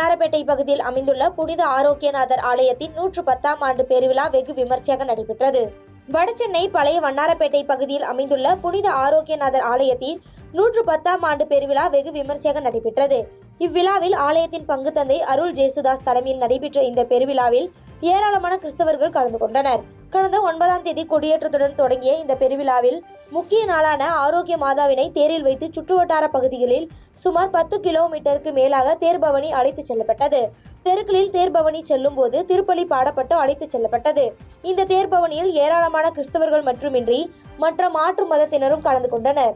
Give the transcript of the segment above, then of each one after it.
வண்ணாரப்பேட்டை பகுதியில் அமைந்துள்ள புனித ஆரோக்கியநாதர் ஆலயத்தின் 110ஆம் ஆண்டு பெருவிழா வெகு விமர்சையாக நடைபெற்றது. வடசென்னை பழைய வண்ணாரப்பேட்டை பகுதியில் அமைந்துள்ள புனித ஆரோக்கியநாதர் ஆலயத்தின் 110ஆம் ஆண்டு பெருவிழா வெகு விமர்சையாக நடைபெற்றது. இவ்விழாவில் ஆலயத்தின் பங்கு தந்தை அருள் ஜேசுதாஸ் தலைமையில் நடைபெற்ற இந்த பெருவிழாவில் ஏராளமான கிறிஸ்தவர்கள் கலந்து கொண்டனர். கடந்த 9ஆம் தேதி கொடியேற்றத்துடன் தொடங்கிய இந்த பெருவிழாவில் முக்கிய நாளான ஆரோக்கிய மாதாவினை தேரில் வைத்து சுற்றுவட்டார பகுதிகளில் சுமார் 10 கிலோமீட்டருக்கு மேலாக தேர்பவனி அழைத்துச் செல்லப்பட்டது. தெருக்களில் தேர்பவனி செல்லும் போது திருப்பலி பாடப்பட்டு அழைத்துச் செல்லப்பட்டது. இந்த தேர்பவனியில் ஏராளமான கிறிஸ்தவர்கள் மட்டுமின்றி மற்ற மாற்று மதத்தினரும் கலந்து கொண்டனர்.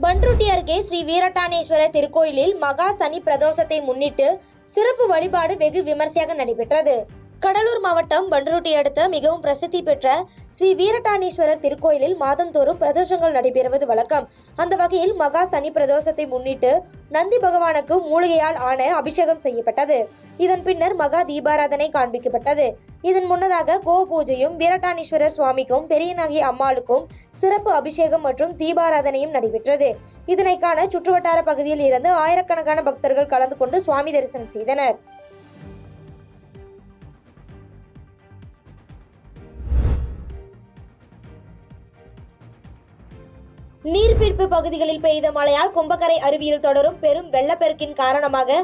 பண்ருட்டி அருகே ஸ்ரீ வீரட்டானேஸ்வரர் திருக்கோயிலில் மகா சனி பிரதோஷத்தை முன்னிட்டு சிறப்பு வழிபாடு வெகு விமர்சையாக நடைபெற்றது. கடலூர் மாவட்டம் பண்ருட்டி அடுத்த மிகவும் பிரசித்தி பெற்ற ஸ்ரீ வீரட்டானேஸ்வரர் திருக்கோயிலில் மாதந்தோறும் பிரதோஷங்கள் நடைபெறுவது வழக்கம். அந்த வகையில் மகா சனி பிரதோஷத்தை முன்னிட்டு நந்தி பகவானுக்கு மூலிகையால் ஆன அபிஷேகம் செய்யப்பட்டது. இதன் பின்னர் மகா தீபாராதனை காண்பிக்கப்பட்டது. இதன் முன்னதாக கோ பூஜையும் வீரட்டானேஸ்வரர் சுவாமிக்கும் பெரியநாயகி அம்மாளுக்கும் சிறப்பு அபிஷேகம் மற்றும் தீபாராதனையும் நடைபெற்றது. இதனை காண சுற்றுவட்டார பகுதியில் இருந்து ஆயிரக்கணக்கான பக்தர்கள் கலந்து கொண்டு சுவாமி தரிசனம் செய்தனர். நீர்பிடிப்பு பகுதிகளில் பெய்த மழையால் கும்பக்கரை அருவியில் தொடரும் பெரும் வெள்ளப்பெருக்கின் காரணமாக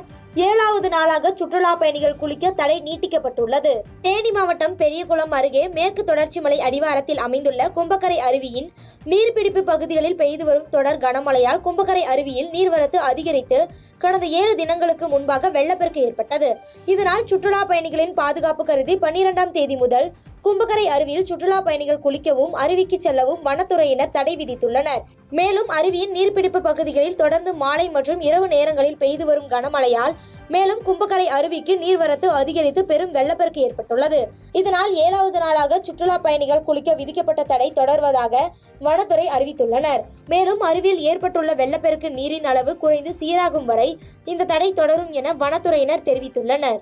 7வது நாளாக சுற்றுலா பயணிகள் குளிக்க தடை நீட்டிக்கப்பட்டுள்ளது. தேனி மாவட்டம் பெரியகுளம் அருகே மேற்கு தொடர்ச்சி மலை அடிவாரத்தில் அமைந்துள்ள கும்பக்கரை அருவியின் நீர்பிடிப்பு பகுதிகளில் பெய்து வரும் தொடர் கனமழையால் கும்பக்கரை அருவியில் நீர்வரத்து அதிகரித்து கடந்த 7 தினங்களுக்கு முன்பாக வெள்ளப்பெருக்கு ஏற்பட்டது. இதனால் சுற்றுலா பயணிகளின் பாதுகாப்பு கருதி 12ஆம் தேதி முதல் கும்பக்கரை அருவியில் சுற்றுலா பயணிகள் குளிக்கவும் அருவிக்கு செல்லவும் வனத்துறையினர் தடை விதித்துள்ளனர். மேலும் அருவியின் நீர்பிடிப்பு பகுதிகளில் தொடர்ந்து மாலை மற்றும் இரவு நேரங்களில் பெய்து வரும் கனமழையால் மேலும் கும்பக்கரை அருவிக்கு நீர்வரத்து அதிகரித்து பெரும் வெள்ளப்பெருக்கு ஏற்பட்டுள்ளது. இதனால் 7வது நாளாக சுற்றுலா பயணிகள் குளிக்க விதிக்கப்பட்ட தடை தொடர்வதாக வனத்துறை அறிவித்துள்ளனர். மேலும் அருவியில் ஏற்பட்டுள்ள வெள்ளப்பெருக்கு நீரின் அளவு குறைந்து சீராகும் வரை இந்த தடை தொடரும் என வனத்துறையினர் தெரிவித்துள்ளனர்.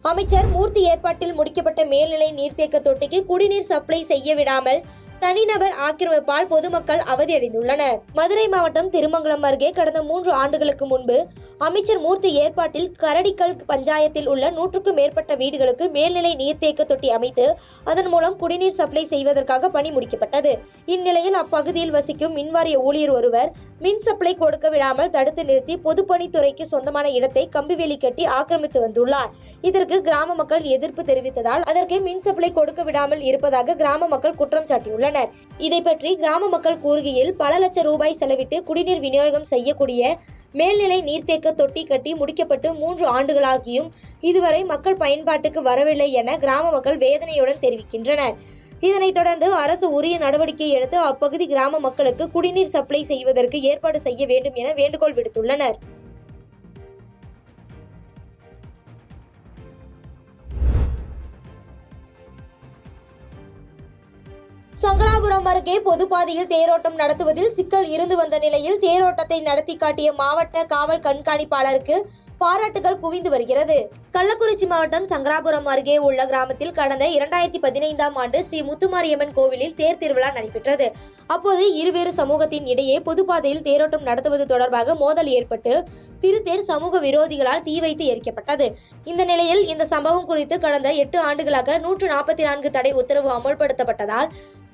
அமைச்சர் மூர்த்தி ஏற்பாட்டில் முடிக்கப்பட்ட மேல்நிலை நீர்த்தேக்க தொட்டிக்கு குடிநீர் சப்ளை செய்ய விடாமல் தனிநபர் ஆக்கிரமிப்பால் பொதுமக்கள் அவதியடைந்துள்ளனர். மதுரை மாவட்டம் திருமங்கலம் அருகே கடந்த 3 ஆண்டுகளுக்கு முன்பு அமைச்சர் மூர்த்தி ஏற்பாட்டில் கரடிக்கல் பஞ்சாயத்தில் உள்ள 100க்கும் மேற்பட்ட வீடுகளுக்கு மேல்நிலை நீர்த்தேக்க தொட்டி அமைத்து அதன் மூலம் குடிநீர் சப்ளை செய்வதற்காக பணி முடிக்கப்பட்டது. இந்நிலையில் அப்பகுதியில் வசிக்கும் மின்வாரிய ஊழியர் ஒருவர் மின் சப்ளை கொடுக்க விடாமல் தடுத்து நிறுத்தி பொதுப்பணித்துறைக்கு சொந்தமான இடத்தை கம்பிவேலி கட்டி ஆக்கிரமித்து வந்துள்ளார். இதற்கு கிராம மக்கள் எதிர்ப்பு தெரிவித்ததால் அதற்கு மின் சப்ளை கொடுக்க விடாமல் இருப்பதாக கிராம மக்கள் குற்றம் சாட்டியுள்ளனர். இதை பற்றி கிராம மக்கள் கூறுகையில் பல லட்சம் ரூபாய் செலவிட்டு குடிநீர் விநியோகம் செய்யக்கூடிய மேல்நிலை நீர்த்தேக்க தொட்டி கட்டி முடிக்கப்பட்டு 3 ஆண்டுகளாகியும் இதுவரை மக்கள் பயன்பாட்டுக்கு வரவில்லை என கிராம மக்கள் வேதனையுடன் தெரிவிக்கின்றனர். இதனைத் தொடர்ந்து அரசு உரிய நடவடிக்கை எடுத்து அப்பகுதி கிராம மக்களுக்கு குடிநீர் சப்ளை செய்வதற்கு ஏற்பாடு செய்ய வேண்டும் என வேண்டுகோள் விடுத்துள்ளனர். சங்கராபுரம் அருகே பொதுப்பாதையில் தேரோட்டம் நடத்துவதில் சிக்கல் இருந்து வந்த நிலையில் தேரோட்டத்தை நடத்தி காட்டிய மாவட்ட காவல் கண்காணிப்பாளருக்கு பாராட்டுகள் குவிந்து வருகிறது. கள்ளக்குறிச்சி மாவட்டம் சங்கராபுரம் அருகே உள்ள கிராமத்தில் கடந்த 2015ஆம் ஆண்டு ஸ்ரீ முத்துமாரியம்மன் கோவிலில் தேர் திருவிழா நடைபெற்றது. அப்போது இருவேறு சமூகத்தின் இடையே பொதுப்பாதையில் தேரோட்டம் நடத்துவது தொடர்பாக மோதல் ஏற்பட்டு திருத்தேர் சமூக விரோதிகளால் தீ வைத்து எரிக்கப்பட்டது. இந்த நிலையில் இந்த சம்பவம் குறித்து கடந்த 8 ஆண்டுகளாக 144 தடை உத்தரவு அமல்படுத்தப்பட்டதால்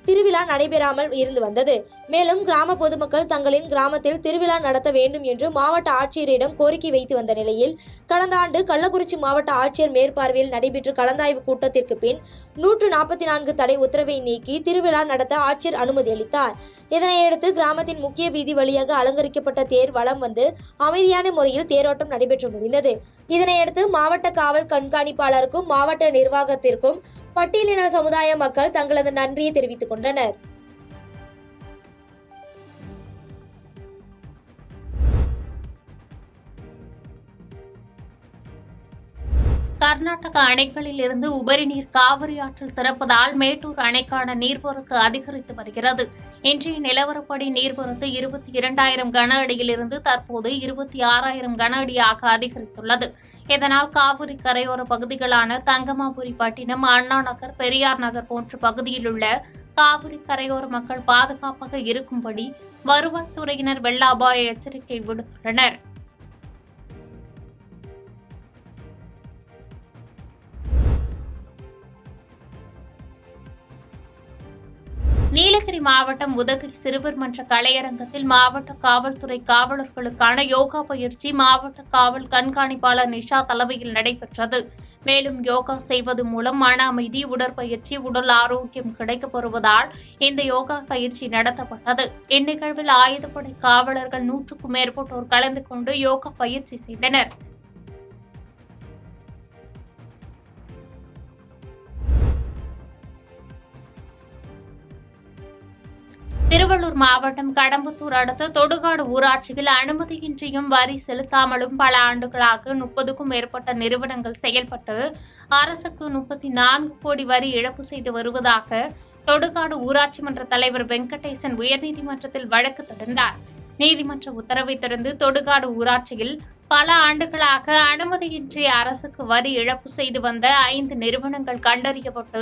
திருவிழா நடைபெறாமல் இருந்து வந்தது. மேலும் கிராம பொதுமக்கள் தங்களின் கிராமத்தில் திருவிழா நடத்த வேண்டும் என்று மாவட்ட ஆட்சியரிடம் கோரிக்கை வைத்து வந்த நிலையில் கடந்த ஆண்டு கள்ளக்குறிச்சி மாவட்ட ஆட்சியர் மேற்பார்வையில் நடைபெற்ற கலந்தாய்வு கூட்டத்திற்கு பின் 144 தடை உத்தரவை நீக்கி திருவிழா நடத்த ஆட்சியர் அனுமதி அளித்தார். இதனையடுத்து கிராமத்தின் முக்கிய வீதி வழியாக அலங்கரிக்கப்பட்ட தேர் வலம் வந்து அமைதியான முறையில் தேரோட்டம் நடைபெற்று முடிந்தது. இதனையடுத்து மாவட்ட காவல் கண்காணிப்பாளருக்கும் மாவட்ட நிர்வாகத்திற்கும் பட்டியலின சமுதாய மக்கள் தங்களது நன்றியை தெரிவித்துக் கொண்டனர். கர்நாடக அணைகளில் இருந்து உபரி நீர் காவிரி ஆற்றில் திறப்பதால் மேட்டூர் அணைக்கான நீர்வரத்து அதிகரித்து வருகிறது. இன்றைய நிலவரப்படி நீர்வரத்து 22,000 கன அடியிலிருந்து தற்போது 26,000 கன அடியாக அதிகரித்துள்ளது. இதனால் காவிரி கரையோர பகுதிகளான தங்கமாபுரி பட்டினம், அண்ணா நகர், பெரியார் நகர் போன்ற பகுதியில் உள்ள காவிரி கரையோர மக்கள் பாதுகாப்பாக இருக்கும்படி வருவாய்த்துறையினர் வெள்ள அபாய எச்சரிக்கை விடுத்துள்ளனர். நீலகிரி மாவட்டம் உதகை சிறுவர் மன்ற கலையரங்கத்தில் மாவட்ட காவல்துறை காவலர்களுக்கான யோகா பயிற்சி மாவட்ட காவல் கண்காணிப்பாளர் நிஷா தலைமையில் நடைபெற்றது. மேலும் யோகா செய்வது மூலம் மன அமைதி, உடற்பயிற்சி, உடல் ஆரோக்கியம் கிடைக்கப்பெறுவதால் இந்த யோகா பயிற்சி நடத்தப்பட்டது. இந்நிகழ்வில் ஆயுதப்படை காவலர்கள் 100க்கும் மேற்பட்டோர் கலந்து கொண்டு யோகா பயிற்சி செய்தனர். திருவள்ளூர் மாவட்டம் கடம்பத்தூர் அடுத்த தொடுகாடு ஊராட்சியில் அனுமதியின்றியும் வரி செலுத்தாமலும் பல ஆண்டுகளாக 30க்கும் மேற்பட்ட நிறுவனங்கள் செயல்பட்டு அரசுக்கு 34 கோடி வரி இழப்பு செய்து வருவதாக தொடுகாடு ஊராட்சி மன்ற தலைவர் வெங்கடேசன் உயர்நீதிமன்றத்தில் வழக்கு தொடர்ந்தார். நீதிமன்ற உத்தரவை தொடர்ந்து தொடுகாடு ஊராட்சியில் பல ஆண்டுகளாக அனுமதியின்றி அரசுக்கு வரி இழப்பு செய்து வந்த 5 நிறுவனங்கள் கண்டறியப்பட்டு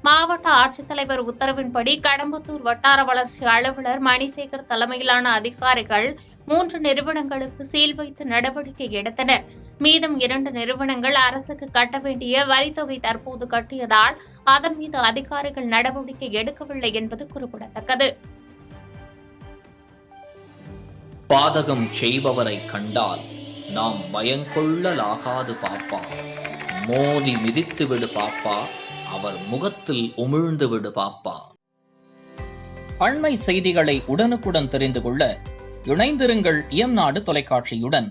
மாவட்ட ஆட்சித்தலைவர் உத்தரவின்படி கடம்பத்தூர் வட்டார வளர்ச்சி அலுவலர் மணிசேகர் தலைமையிலான அதிகாரிகள் 3 நிறுவனங்களுக்கு சீல் வைத்து நடவடிக்கை எடுத்தனர். மீதம் 2 நிறுவனங்கள் அரசுக்கு கட்ட வேண்டிய வரித்தொகை தற்போது கட்டியதால் அதன் மீது அதிகாரிகள் நடவடிக்கை எடுக்கவில்லை என்பது குறிப்பிடத்தக்கது. பாதகம் செய்பவரை கண்டால் நாம் பயங்கொள்ளலாகாது பாப்பா, மோதி மிதித்து விடு பாப்பா, அவர் முகத்தில் உமிழ்ந்து விடு பாப்பா. அண்மை செய்திகளை உடனுக்குடன் தெரிந்து கொள்ள இணைந்திருங்கள் இயம்நாடு தொலைக்காட்சியுடன்.